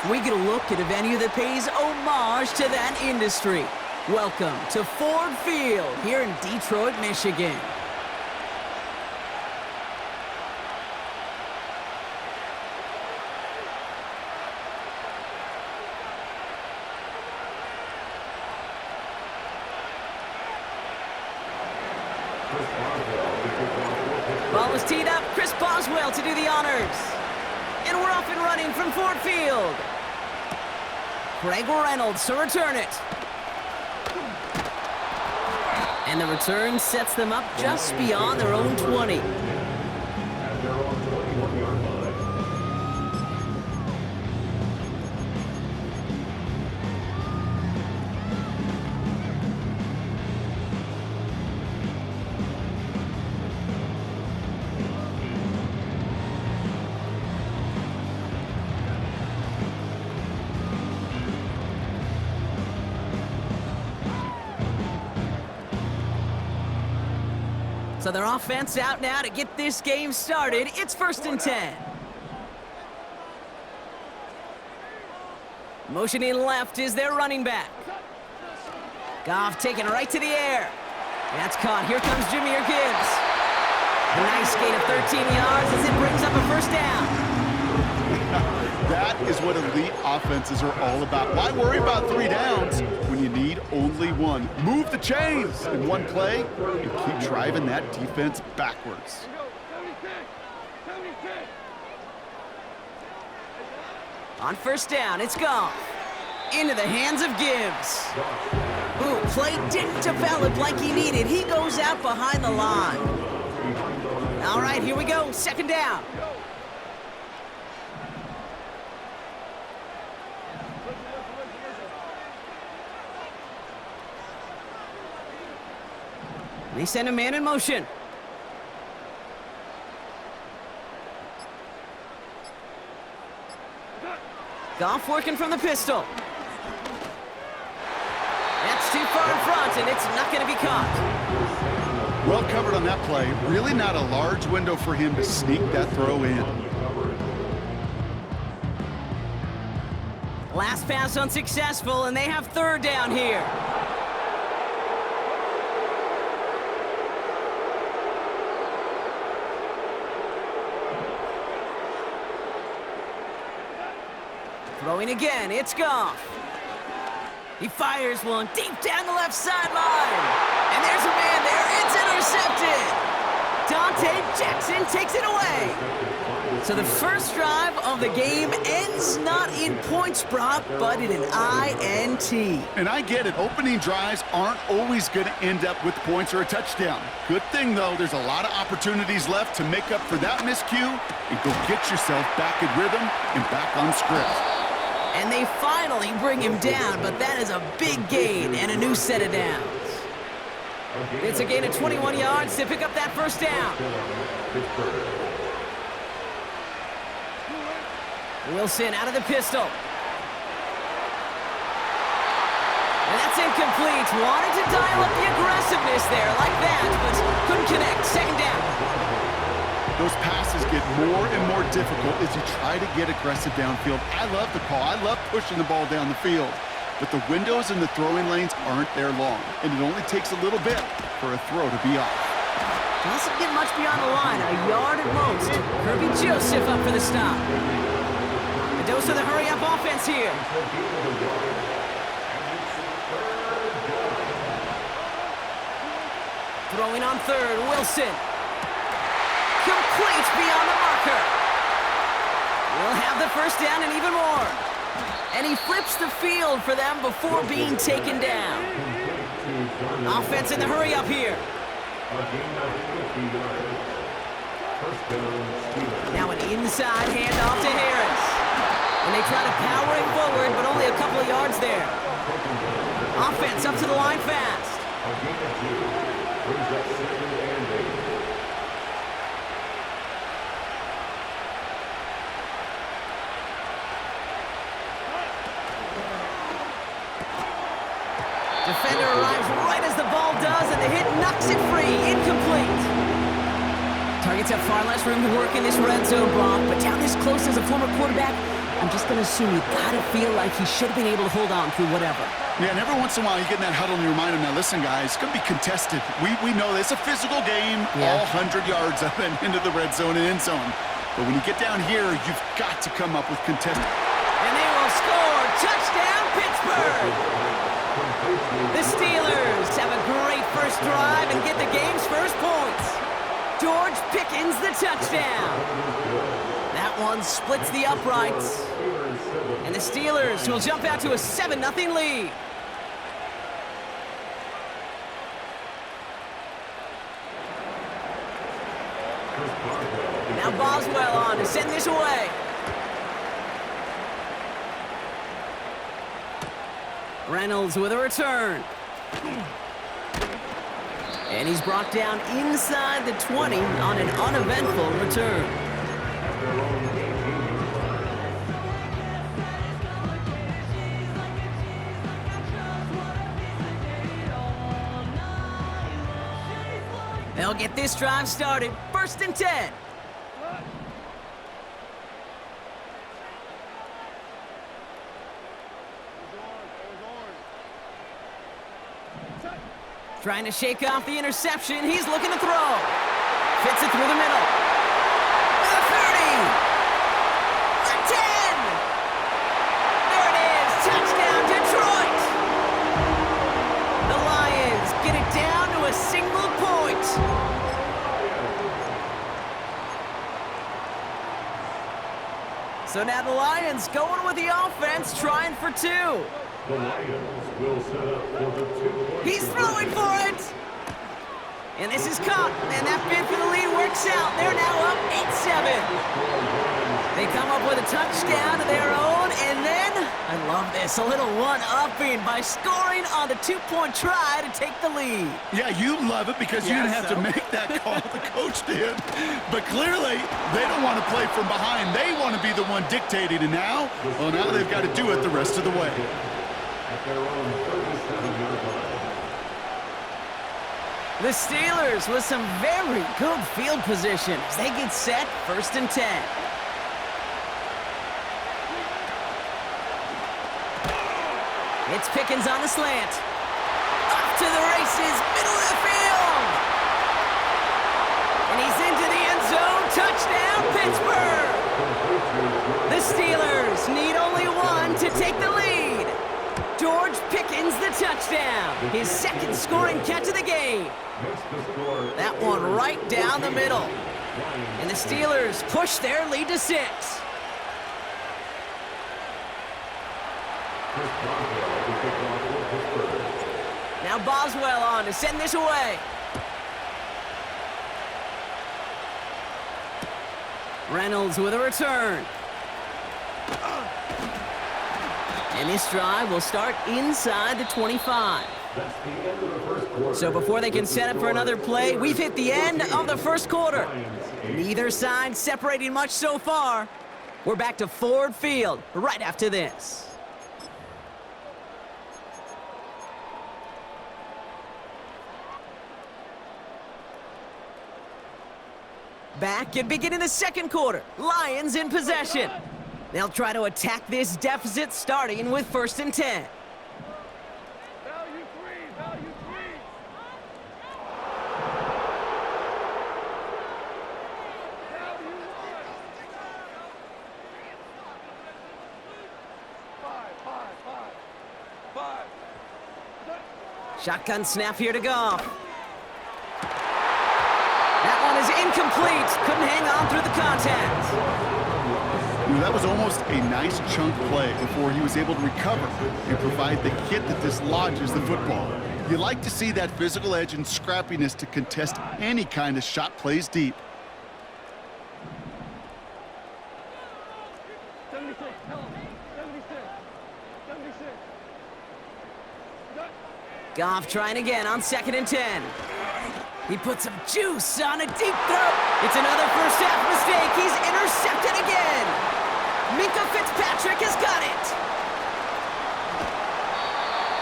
we get a look at a venue that pays homage to that industry. Welcome to Ford Field here in Detroit, Michigan. Ball is teed up. Chris Boswell to do the honors. And we're off and running from Ford Field. Craig Reynolds to return it. And the return sets them up just beyond their own 20. So their offense out now to get this game started. It's 1st and 10. Motioning left is their running back. Goff taking right to the air. That's caught. Here comes Jahmyr Gibbs. A nice gain of 13 yards as it brings up a 1st down. That is what elite offenses are all about. Why worry about 3 downs when you need only 1? Move the chains in 1 play and keep driving that defense backwards. On 1st down, it's Goff. Into the hands of Gibbs. Ooh, play didn't develop like he needed. He goes out behind the line. All right, here we go. 2nd down. They send a man in motion. Goff working from the pistol. That's too far in front, and it's not going to be caught. Well covered on that play. Really not a large window for him to sneak that throw in. Last pass unsuccessful, and they have 3rd down here. Throwing again, it's Goff. He fires one deep down the left sideline. And there's a man there, it's intercepted. Dante Jackson takes it away. So the first drive of the game ends not in points, Brock, but in an INT. And I get it, opening drives aren't always going to end up with points or a touchdown. Good thing, though, there's a lot of opportunities left to make up for that miscue and go get yourself back in rhythm and back on script. And they finally bring him down, but that is a big gain and a new set of downs. It's a gain of 21 yards to pick up that 1st down. Wilson out of the pistol. And that's incomplete. Wanted to dial up the aggressiveness there like that, but couldn't connect. 2nd down. Those passes get more and more difficult as you try to get aggressive downfield. I love the call. I love pushing the ball down the field. But the windows in the throwing lanes aren't there long, and it only takes a little bit for a throw to be off. Doesn't get much beyond the line, a yard at most. Kirby Joseph up for the stop. A dose of the hurry-up offense here. Throwing on 3rd, Wilson. Complete beyond the marker. We'll have the 1st down and even more. And he flips the field for them before being taken down. Offense in the hurry up here. Now an inside handoff to Harris. And they try to power him forward, but only a couple of yards there. Offense up to the line fast. Defender arrives right as the ball does, and the hit knocks it free. Incomplete. Targets have far less room to work in this red zone, Brock, but down this close as a former quarterback, I'm just going to assume you got to feel like he should have been able to hold on through whatever. Yeah, and every once in a while you get in that huddle and you remind him, now listen, guys, it's going to be contested. We know this. It's a physical game, all 100 yards up and into the red zone and end zone. But when you get down here, you've got to come up with contested. And they will score. Touchdown, Pittsburgh! The Steelers have a great first drive and get the game's first points. George Pickens, the touchdown. That one splits the uprights. And the Steelers will jump out to a 7-0 lead. Now Boswell on to send this away. Reynolds with a return. And he's brought down inside the 20 on an uneventful return. They'll get this drive started. 1st and 10. Trying to shake off the interception. He's looking to throw. Fits it through the middle. The 30. The 10. There it is. Touchdown, Detroit. The Lions get it down to a single point. So now the Lions going with the offense, trying for 2. The Lions will set up for the 2-point. He's throwing for it! And this is caught, and that bid for the lead works out. They're now up 8-7. They come up with a touchdown of their own, and then, I love this, a little one-upping by scoring on the 2-point try to take the lead. Yeah, you love it because you didn't have to make that call. The coach did. But clearly, they don't want to play from behind. They want to be the one dictating, and now, well, now they've got to do it the rest of the way. At their own 37-yard line. The Steelers with some very good field position as they get set, 1st and 10. It's Pickens on the slant. Off to the races, middle of the field. And he's into the end zone. Touchdown, Pittsburgh. The Steelers need only one to take the lead. George Pickens, the touchdown. His 2nd scoring catch of the game. That one right down the middle. And the Steelers push their lead to 6. Now Boswell on to send this away. Reynolds with a return. And this drive will start inside the 25. So before they can set up for another play, we've hit the end of the first quarter. Neither side separating much so far. We're back to Ford Field right after this. Back and beginning the second quarter. Lions in possession. They'll try to attack this deficit starting with 1st and 10. Value 3, value 3. Value 1. 5. Shotgun snap here to Goff. That one is incomplete. Couldn't hang on through the contact. That was almost a nice chunk play before he was able to recover and provide the hit that dislodges the football. You like to see that physical edge and scrappiness to contest any kind of shot plays deep. 76, tell him. 76. Goff trying again on 2nd and 10. He puts some juice on a deep throw. It's another first half mistake. He's intercepted again. Minka Fitzpatrick has got it.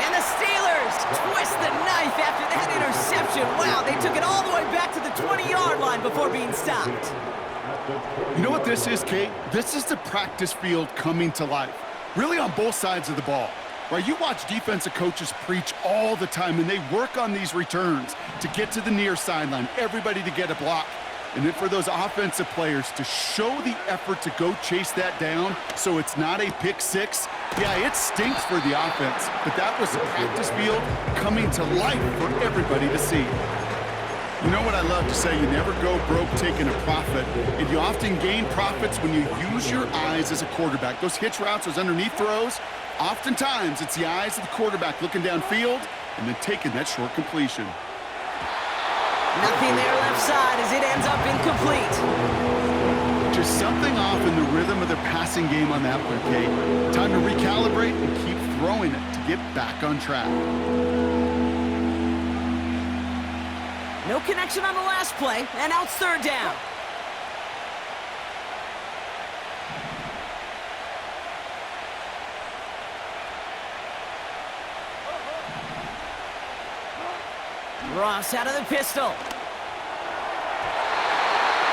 And the Steelers twist the knife after that interception. Wow, they took it all the way back to the 20-yard line before being stopped. At You know what this is, Kate? This is the practice field coming to life, really on both sides of the ball. Right, you watch defensive coaches preach all the time, and they work on these returns to get to the near sideline, everybody to get a block. And then for those offensive players to show the effort to go chase that down so it's not a pick six, yeah, it stinks for the offense. But that was the practice field coming to life for everybody to see. You know what I love to say, you never go broke taking a profit, and you often gain profits when you use your eyes as a quarterback. Those hitch routes, those underneath throws, oftentimes it's the eyes of the quarterback looking downfield and then taking that short completion. Nothing there left side as it ends up incomplete. Just something off in the rhythm of their passing game on that one, Kate. Time to recalibrate and keep throwing it to get back on track. No connection on the last play, and now it's third down. Ross out of the pistol.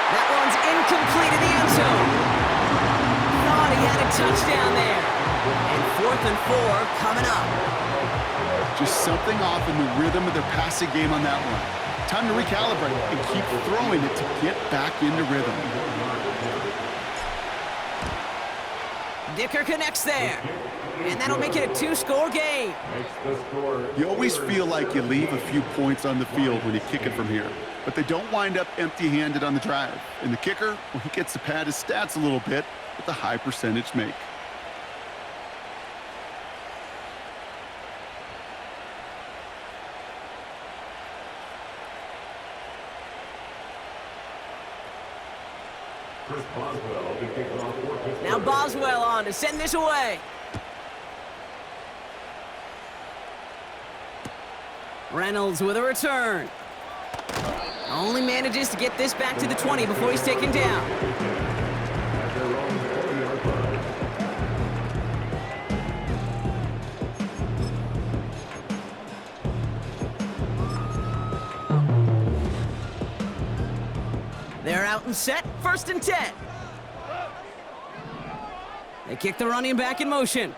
That one's incomplete in the end zone. Thought he had a touchdown there. And 4th and 4 coming up. Just something off in the rhythm of their passing game on that one. Time to recalibrate and keep throwing it to get back into rhythm. Dicker connects there. And that'll make it a 2-score game. You always feel like you leave a few points on the field when you kick it from here. But they don't wind up empty-handed on the drive. And the kicker, well, he gets to pad his stats a little bit with a high percentage make. Now Boswell on to send this away. Reynolds with a return. Only manages to get this back to the 20 before he's taken down. They're out and set, 1st and 10. They kick the running back in motion.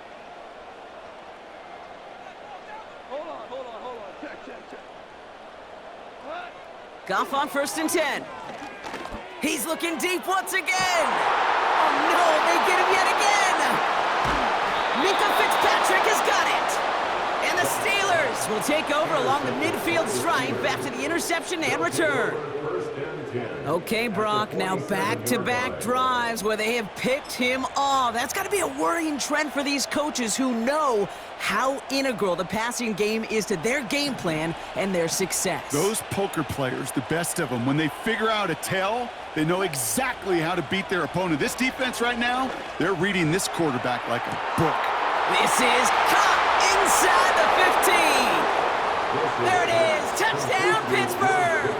Goff on 1st and 10. He's looking deep once again. Oh no, they get him yet again. Minka Fitzpatrick has got it. And the Steelers will take over along the midfield stripe after the interception and return. Okay, Brock, now back-to-back drives where they have picked him off. That's got to be a worrying trend for these coaches who know how integral the passing game is to their game plan and their success. Those poker players, the best of them, when they figure out a tell, they know exactly how to beat their opponent. This defense right now, they're reading this quarterback like a book. This is caught inside the 15. There it is. Touchdown, Pittsburgh.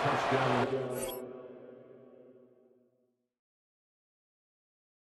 Touchdown.